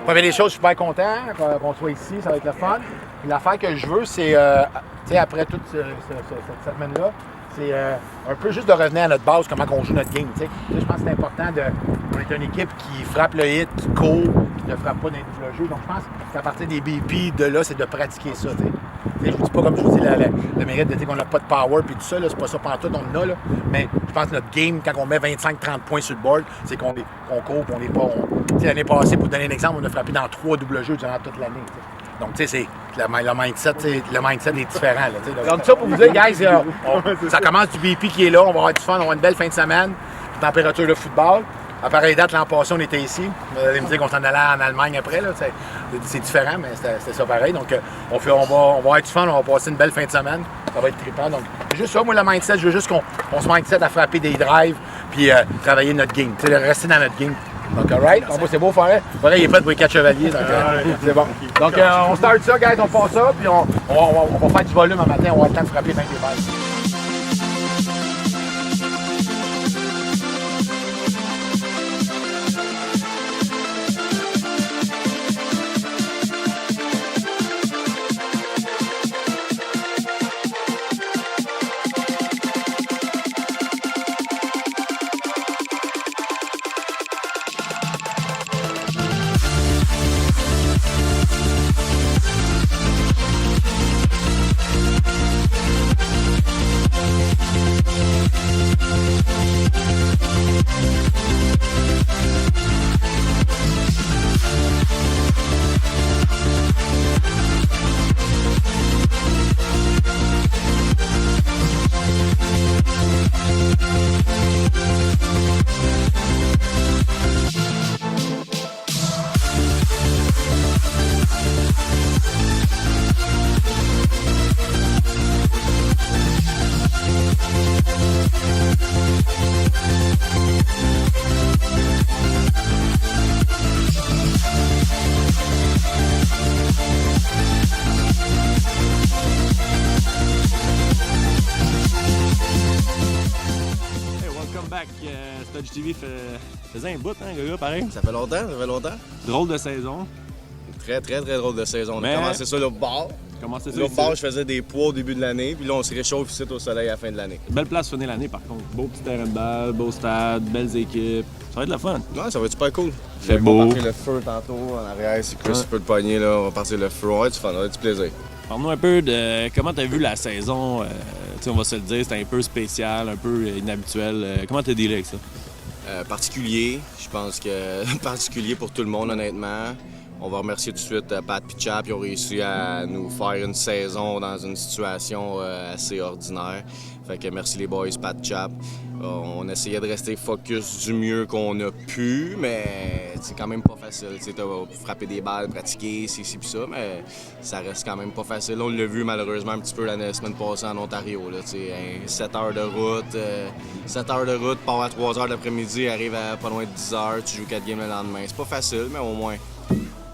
Première des choses, je suis super content qu'on soit ici, ça va être le fun. Puis l'affaire que je veux, c'est, après toute cette semaine-là, c'est un peu juste de revenir à notre base, comment on joue notre game. T'sais. Je pense que c'est important on est une équipe qui frappe le hit, qui court, qui ne frappe pas dans les doubles jeux. Donc je pense qu'à partir des BP, de là, c'est de pratiquer ça. Je vous dis pas comme je vous dis le mérite de dire qu'on n'a pas de power puis tout ça, là, c'est pas ça pantoute, on en a. Là. Mais je pense que notre game, quand on met 25-30 points sur le board, c'est qu'on court, qu'on n'est pas. L'année passée, pour vous donner un exemple, on a frappé dans 3 doubles jeux durant toute l'année. T'sais. Donc, tu sais, le mindset est différent. Là, donc, ça, pour vous dire, guys, ça commence du BP qui est là, on va avoir du fun, on va avoir une belle fin de semaine, température de football. À pareille date, l'an passé, on était ici. Vous allez me dire qu'on s'en allait en Allemagne après. Là, c'est différent, mais c'était ça pareil. Donc, on va avoir du fun, on va passer une belle fin de semaine. Ça va être trippant. Donc, c'est juste ça, moi, le mindset. Je veux juste qu'on se mindset à frapper des drives puis travailler notre game. Rester dans notre game. Donc, alright. Donc, c'est beau, Forêt. Forêt, il est prêt pour les 4 chevaliers. Donc, c'est bon. Donc, on start ça, guys. On passe ça. Puis, on va faire du volume un matin. On va avoir le temps de frapper 20 balles. Stodge TV faisait un bout, hein, gars, pareil. Ça fait longtemps. Drôle de saison. Très drôle de saison. On a commencé ça le bar. Le bar, je faisais des poids au début de l'année, puis là, on se réchauffe ici au soleil à la fin de l'année. Belle place pour finir l'année, par contre. Beau petit terrain de balle, beau stade, belles équipes. Ça va être le fun. Ouais, ça va être super cool. C'est beau. On va partir le feu tantôt en arrière, si Chris peut le pogner, là, on va partir le feu. On va avoir du fun, on va avoir du plaisir. Parle-nous un peu de comment tu as vu la saison. On va se le dire, c'était un peu spécial, un peu inhabituel. Comment tu as dealé avec ça? Particulier, je pense que particulier pour tout le monde, honnêtement. On va remercier tout de suite Pat et Chap, ils ont réussi à nous faire une saison dans une situation assez ordinaire. Fait que merci les boys, Pat et Chap. On essayait de rester focus du mieux qu'on a pu, mais c'est quand même pas facile. Tu as frappé des balles, pratiquer, ci pis ça, mais ça reste quand même pas facile. On l'a vu malheureusement un petit peu la semaine passée en Ontario. Là, 7 heures de route, 7 heures de route, part à 3 heures de l'après-midi, arrive à pas loin de 10 heures, tu joues 4 games le lendemain. C'est pas facile, mais au moins,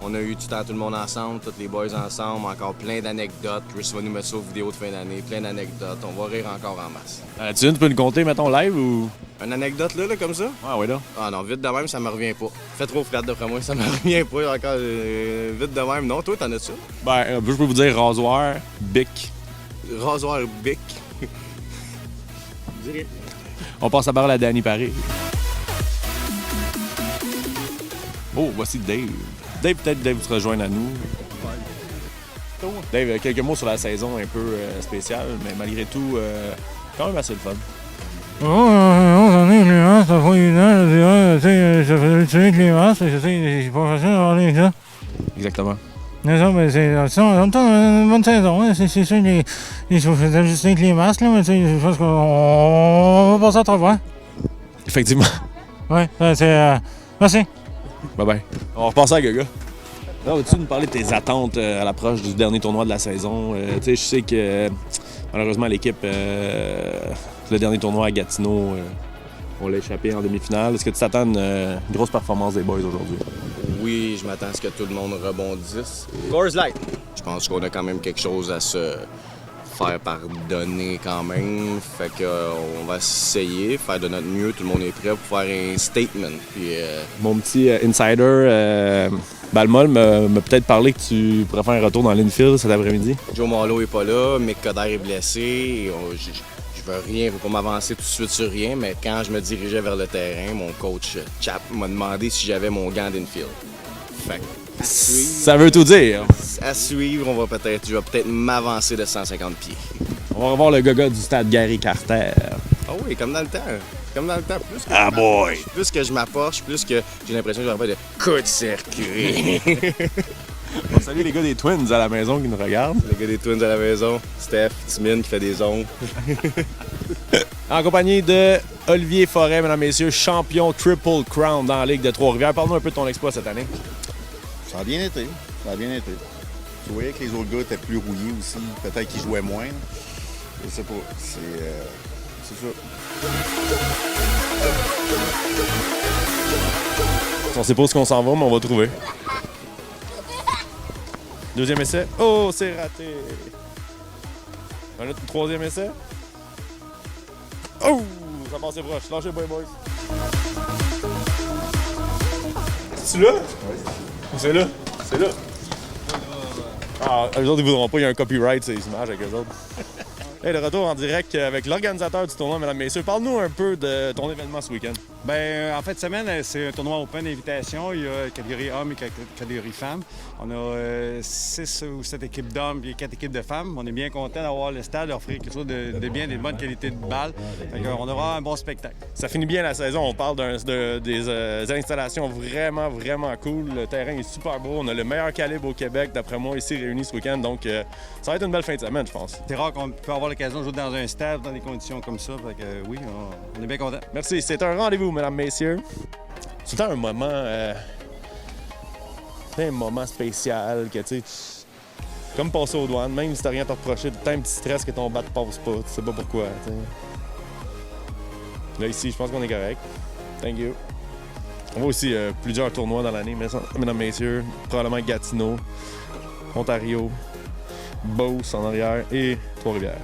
on a eu du temps tout le monde ensemble, tous les boys ensemble, encore plein d'anecdotes. Chris va nous mettre ça aux vidéos de fin d'année, plein d'anecdotes. On va rire encore en masse. Tu peux nous compter, mettons, live ou? Une anecdote là, comme ça? Ah oui, là. Ah non, vite de même, ça me revient pas. Fait trop flat d'après moi, ça me revient pas encore. Vite de même, non, toi, t'en as-tu? Ben, je peux vous dire rasoir, bic. Rasoir, bic. On passe à barre à Danny Paré. Oh, voici Dave. Peut-être Dave se rejoindre à nous. Dave, quelques mots sur la saison un peu spéciale, mais malgré tout, quand même assez le fun. On est Clément, c'est pas évident, je dirais, je faisais utiliser Clément, c'est pas facile d'avoir les gens. Exactement. Mais ça, ben, c'est une bonne saison, hein. C'est sûr, il faut ajuster avec les masques, là, mais je pense qu'on va passer à travers. Effectivement. Ouais, c'est... merci. Bye-bye. On va repasser à Gaga. Alors, veux-tu nous parler de tes attentes à l'approche du dernier tournoi de la saison? Je sais que malheureusement l'équipe, le dernier tournoi à Gatineau, on l'a échappé en demi-finale. Est-ce que tu t'attends à une grosse performance des boys aujourd'hui? Oui, je m'attends à ce que tout le monde rebondisse. Coors Light! Je pense qu'on a quand même quelque chose à se faire pardonner quand même. Fait qu'on va essayer, faire de notre mieux. Tout le monde est prêt pour faire un statement. Puis, Mon petit insider, Balmol m'a peut-être parlé que tu pourrais faire un retour dans l'infield cet après-midi. Joe Marleau est pas là, Mick Coder est blessé. Je veux rien, je veux pas m'avancer tout de suite sur rien, mais quand je me dirigeais vers le terrain, mon coach Chap m'a demandé si j'avais mon gant d'infield. Fait que, Ça veut tout dire. à suivre, je vais peut-être m'avancer de 150 pieds. On va revoir le gars du stade Gary Carter. Ah oui, comme dans le temps. Comme dans le temps. Plus que je m'approche, plus que j'ai l'impression que j'aurais pas de coup de circuit. On salue les gars des Twins à la maison qui nous regardent. Le gars des Twins à la maison, Steph, Timine qui fait des ongles. En compagnie de Olivier Forêt, mesdames, messieurs, champion Triple Crown dans la Ligue de Trois-Rivières. Parle-nous un peu de ton exploit cette année. Ça a bien été. Tu voyais que les autres gars étaient plus rouillés aussi. Peut-être qu'ils jouaient moins. Je sais pas. C'est ça. On sait pas où on s'en va, mais on va trouver. Deuxième essai. Oh, c'est raté. Un autre troisième essai. Oh, ça passait proche. Lâchez le boys. C'est-tu là? Oui. C'est là. C'est là. Ah, eux autres, ils voudront pas. Il y a un copyright sur les images avec eux autres. Hey, le retour en direct avec l'organisateur du tournoi, mesdames, messieurs. Parle-nous un peu de ton événement ce week-end. En fait, semaine, c'est un tournoi open invitation. Il y a catégorie hommes et catégorie femmes. On a 6 ou 7 équipes d'hommes et 4 équipes de femmes. On est bien content d'avoir le stade, d'offrir quelque chose de bien, de bonne qualité de balle. On aura un bon spectacle. Ça finit bien la saison. On parle des installations vraiment, vraiment cool. Le terrain est super beau. On a le meilleur calibre au Québec, d'après moi, ici réunis ce week-end. Donc, ça va être une belle fin de semaine, je pense. C'est rare qu'on peut avoir l'occasion de jouer dans un stade dans des conditions comme ça. Oui, on est bien content. Merci. C'est un rendez-vous, mesdames, messieurs. C'est un moment... un moment spécial que, tu sais, comme passer aux douanes, même si t'as rien à te reprocher, t'as un petit stress que ton bat te passe pas, tu sais pas pourquoi, t'sais. Là, ici, je pense qu'on est correct. Thank you. On va aussi plusieurs tournois dans l'année, mesdames, messieurs. Probablement Gatineau, Ontario, Beauce en arrière et Trois-Rivières.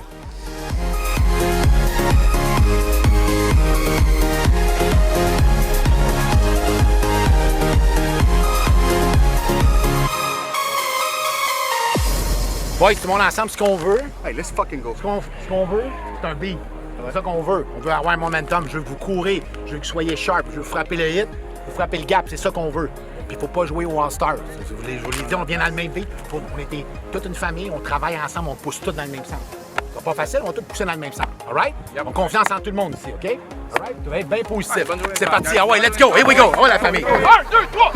Boys, tout le monde ensemble, ce qu'on veut, Hey, let's fucking go. ce qu'on veut, c'est un beat. C'est ça qu'on veut. On veut avoir un momentum. Je veux que vous courez. Je veux que vous soyez sharp. Je veux frapper le hit. Vous frappez le gap. C'est ça qu'on veut. Puis il faut pas jouer au All-Star. Je vous l'ai dit, on vient dans le même beat. On était toute une famille. On travaille ensemble. On pousse tous dans le même sens. C'est pas facile. On va tous pousser dans le même sens. All right? On a confiance en tout le monde ici, OK? All right? Tu vas être bien positif. C'est parti. Ah ouais, let's go. Here we go. Ah ouais, la famille. 1, 2, 3,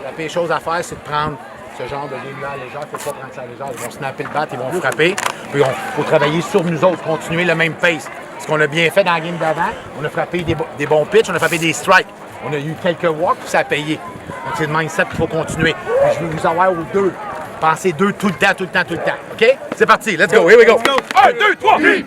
La pire chose à faire, c'est de prendre ce genre de game-là à légère. Il ne faut pas prendre ça à légère. Ils vont snapper le bat, ils vont frapper. Puis il faut travailler sur nous autres, continuer le même pace. Ce qu'on a bien fait dans la game d'avant, on a frappé des bons pitchs, on a frappé des strikes. On a eu quelques walks, puis ça a payé. Donc c'est le mindset qu'il faut continuer. Puis je veux vous avoir aux deux. Pensez deux tout le temps, tout le temps, tout le temps. OK? C'est parti, let's go, here we go. 1, 2, 3, puis...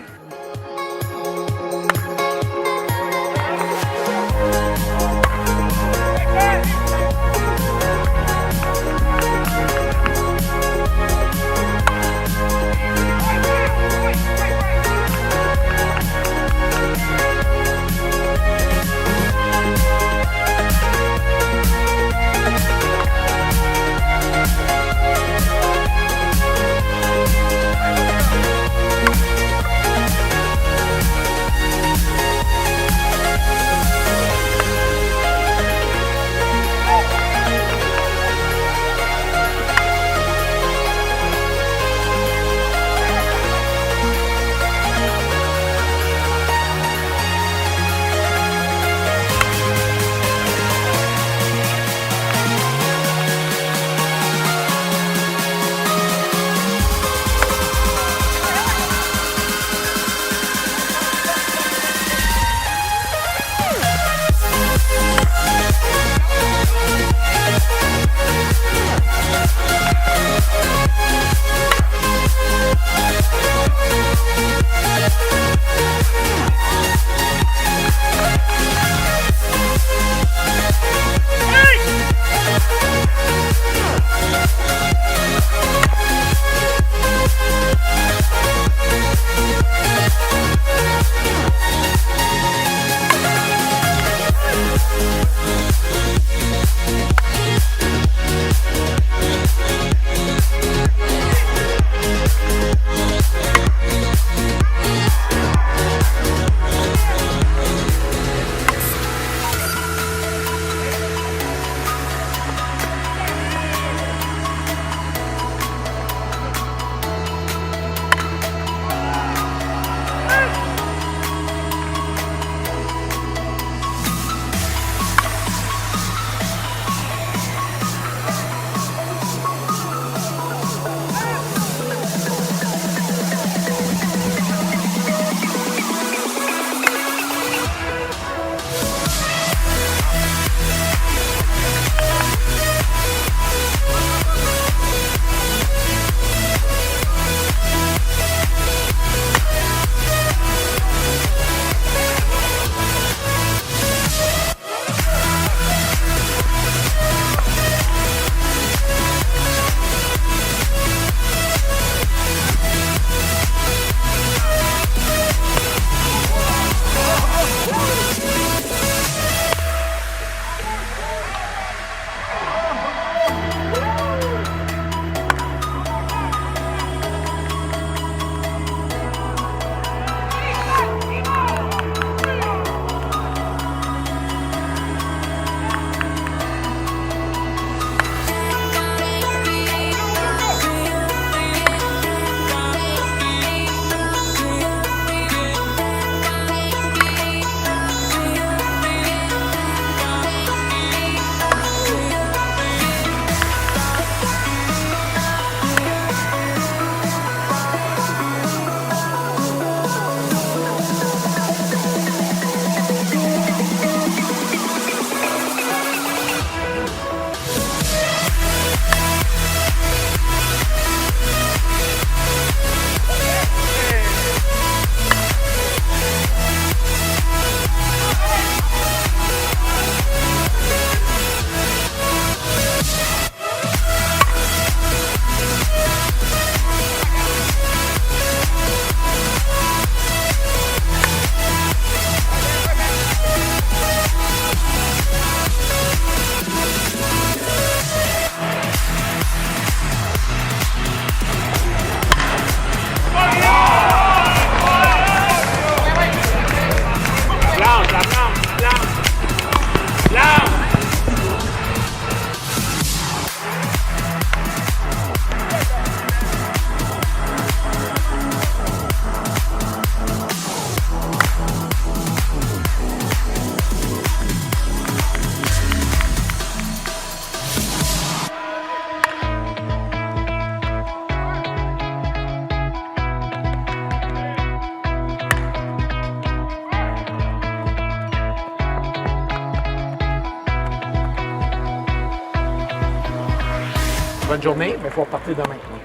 bonne journée, mais il faut repartir demain. Donc,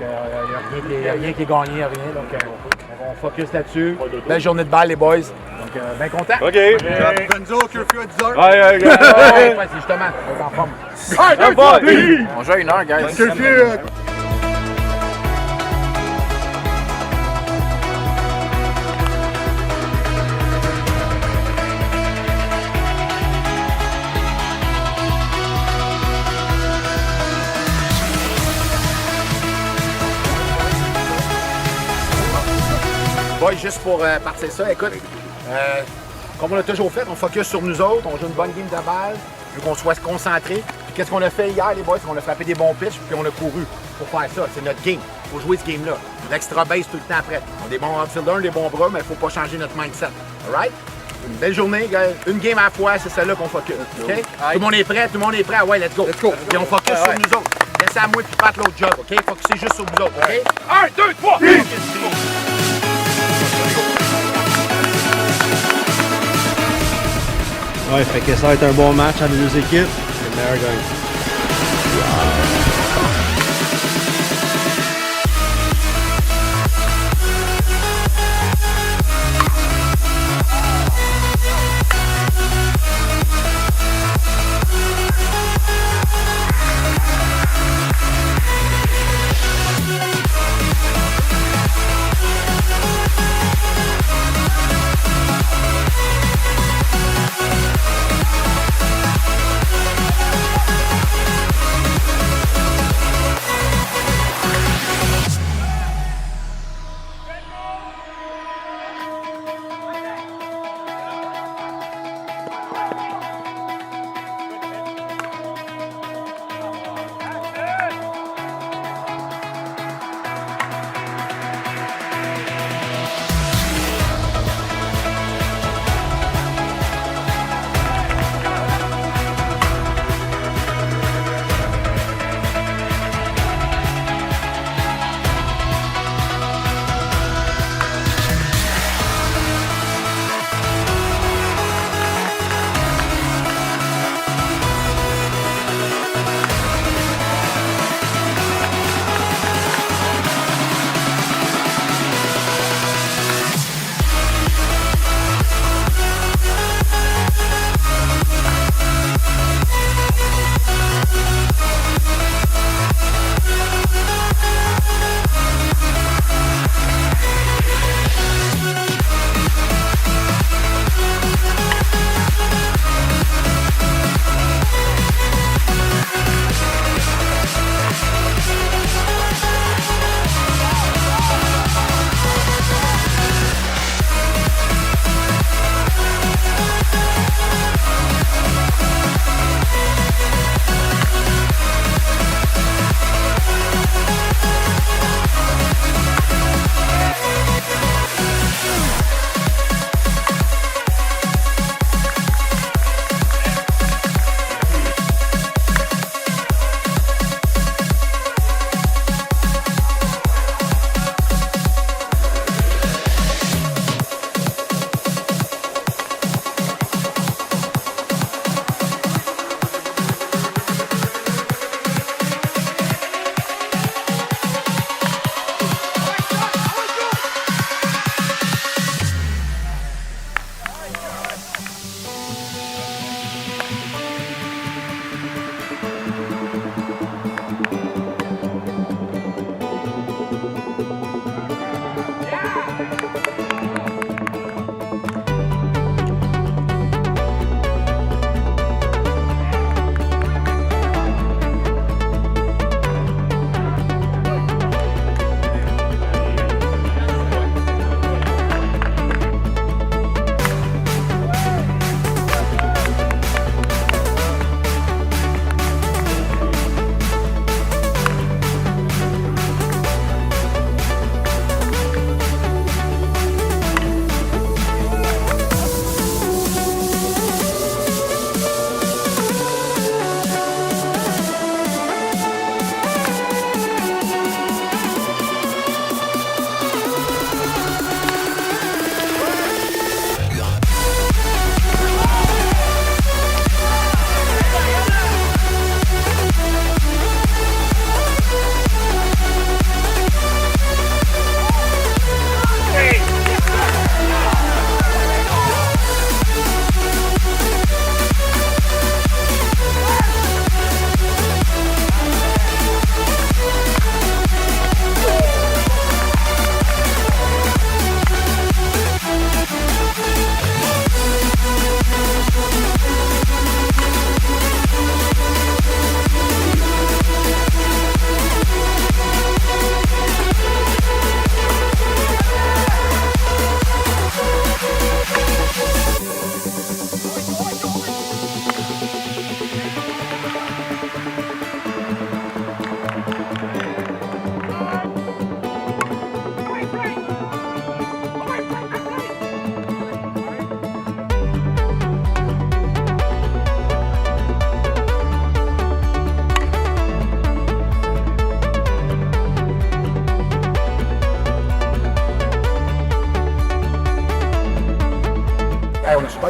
il n'y a rien qui est gagné, rien. Donc, on focus là-dessus. Belle journée de balle, les boys. Donc, bien content. OK. Benzo, curfew à 10h. Ouais, Ouais, c'est justement, on est en forme. 1, 2, 3, On joue à 1 heure, guys. Curfew. Boys, juste pour partir ça, écoute, comme on l'a toujours fait, on focus sur nous autres, on joue une bonne game de balle, vu qu'on soit concentré. Puis qu'est-ce qu'on a fait hier, les boys? On a frappé des bons pitchs, puis on a couru pour faire ça. C'est notre game. Il faut jouer ce game-là. L'extra base tout le temps après. On a des bons outfielders, des bons bras, mais il ne faut pas changer notre mindset. All right? Une belle journée, gars. Une game à la fois, c'est celle-là qu'on focus. OK? Tout le monde est prêt, tout le monde est prêt. Ouais, let's go. Puis on focus sur nous autres. Laissez à moi puis Pat l'autre job, OK? Focusez juste sur nous autres, OK? 1, 2, 3! Ouais, fait que ça va être un bon match entre les deux équipes. Le meilleur gagne.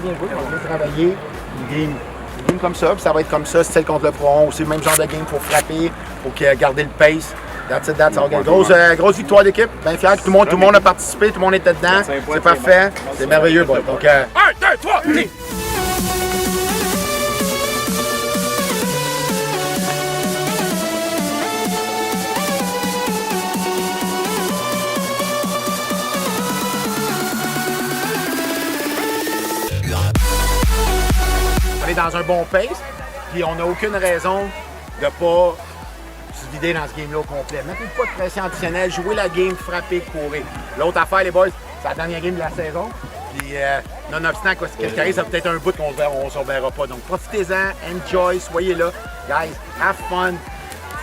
bien joué, on va bien travailler. Une game comme ça, puis ça va être comme ça, celle contre le front. C'est le même genre de game, il faut frapper, il faut garder le pace. That's it, that's all. Grosse victoire d'équipe, bien fier. Tout le monde a participé, tout le monde était dedans. C'est parfait, c'est merveilleux. Boy. Donc, 1, 2, 3, on est dans un bon pace, puis on n'a aucune raison de pas se vider dans ce game-là au complet. Mettez pas de pression additionnelle, jouez la game, frappez, courez. L'autre affaire, les boys, c'est la dernière game de la saison. Puis, nonobstant qu'est-ce qui arrive, ça va peut-être un bout qu'on ne se reverra pas. Donc, profitez-en, enjoy, soyez là. Guys, have fun,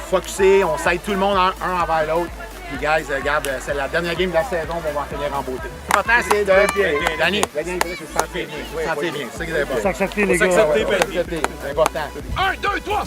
focussez, on s'aide tout le monde un envers l'autre. Puis, guys, regarde, c'est la dernière game de la saison, on va en finir en beauté. L'important, c'est de gagner. Gagner, c'est se sentir bien. Se sentir bien, c'est ça qui est important. S'accepter, les gars. S'accepter, c'est important. 1, 2, 3,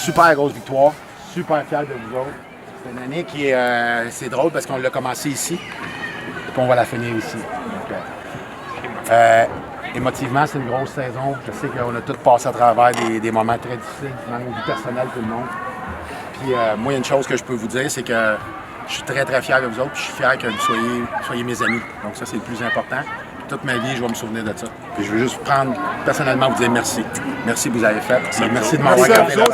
Super grosse victoire, super fier de vous autres. C'est une année qui est, c'est drôle parce qu'on l'a commencé ici et puis on va la finir ici. Donc, émotivement, c'est une grosse saison. Je sais qu'on a tous passé à travers des moments très difficiles dans nos vies personnelles, tout le monde. Puis moi, il y a une chose que je peux vous dire, c'est que je suis très, très fier de vous autres. Puis je suis fier que vous soyez mes amis. Donc ça, c'est le plus important. Toute ma vie, je vais me souvenir de ça. Puis je veux juste prendre, personnellement, vous dire merci. Merci que vous avez fait. Merci de m'avoir gardé là.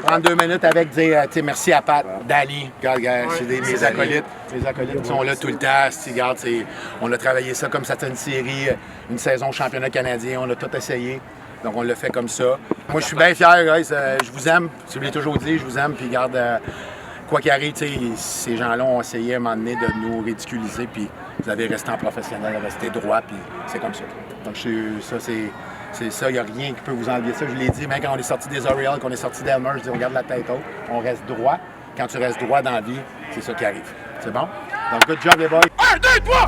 Prendre 2 minutes avec dire merci à Pat, Dali, c'est mes acolytes. Mes acolytes qui sont là tout le temps. Regarde, on a travaillé ça comme ça, c'était une série, une saison championnat canadien. On a tout essayé. Donc on l'a fait comme ça. Moi, je suis bien fier, guys. Je vous aime. Je vous l'ai toujours dit, je vous aime. Puis garde. Quoi qu'il arrive, ces gens-là ont essayé à un moment donné de nous ridiculiser, puis vous avez resté en professionnel, resté droit, puis c'est comme ça. Donc ça, c'est ça, il n'y a rien qui peut vous enlever ça. Je l'ai dit, même quand on est sorti des Orioles, qu'on est sorti d'Elmer, je dis, on garde la tête haute, on reste droit. Quand tu restes droit dans la vie, c'est ça qui arrive. C'est bon? Donc, good job, les boys. 1, 2, 3!